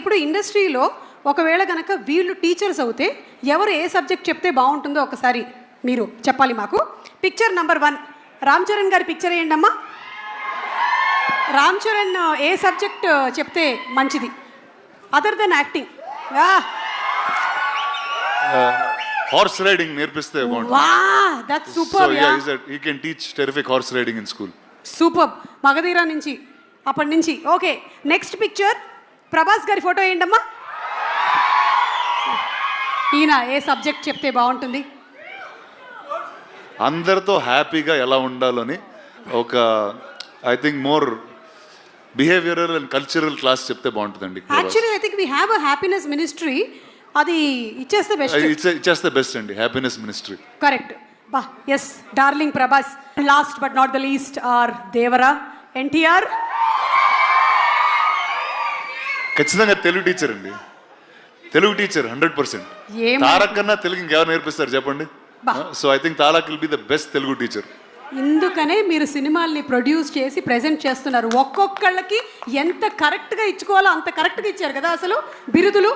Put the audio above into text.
ఇప్పుడు ఇండస్ట్రీలో ఒకవేళ కనుక వీళ్ళు టీచర్స్ అవుతే ఎవరు ఏ సబ్జెక్ట్ చెప్తే బాగుంటుందో ఒకసారి మీరు చెప్పాలి మాకు. పిక్చర్ నెంబర్ 1 రామ్ చరణ్ గారి పిక్చర్ వేయండి అమ్మా. రామ్ చరణ్ ఏ సబ్జెక్ట్ చెప్తే మంచిది other than acting? Horse riding నేర్పిస్తే బాగుంటుంది. Wow that's super. He can teach terrific horse riding in school. Super. Magadheera నుంచి అప్పటి నుంచి. ఓకే, నెక్స్ట్ పిక్చర్ ప్రభాస్ గారి ఫోటో వేయండమ్మా. ఈయన ఏ సబ్జెక్ట్ చెప్తే బాగుంటుంది? అందరితో హ్యాపీగా ఎలా ఉండాలని ఒక I think more behavioral and cultural class చెప్తే బాగుంటుందండి. Actually I think we have a happiness ministry. అది ఇచ్చేస్తే బెస్ట్. ఇచ్చేస్తే బెస్ట్ అండి, హ్యాపీనెస్ మినిస్ట్రీ. కరెక్ట్. బా ఎస్ darling Prabhas. Last but not the least are Devara NTR. ఖచ్చితంగా తెలుగు టీచర్ అండి, తెలుగు టీచర్ 100%. తారక్ కన్నా తెలుగు ఇంకెవరు నేర్పిస్తారు చెప్పండి? So I think Tarak will be the best Telugu teacher. ఇందుకనే మీరు సినిమాల్ని ప్రొడ్యూస్ చేసి ప్రెజెంట్ చేస్తున్నారు. ఒక్కొక్కళ్ళకి ఎంత కరెక్ట్గా ఇచ్చుకోవాలో అంత కరెక్ట్గా ఇచ్చారు కదా అసలు బిరుదులు.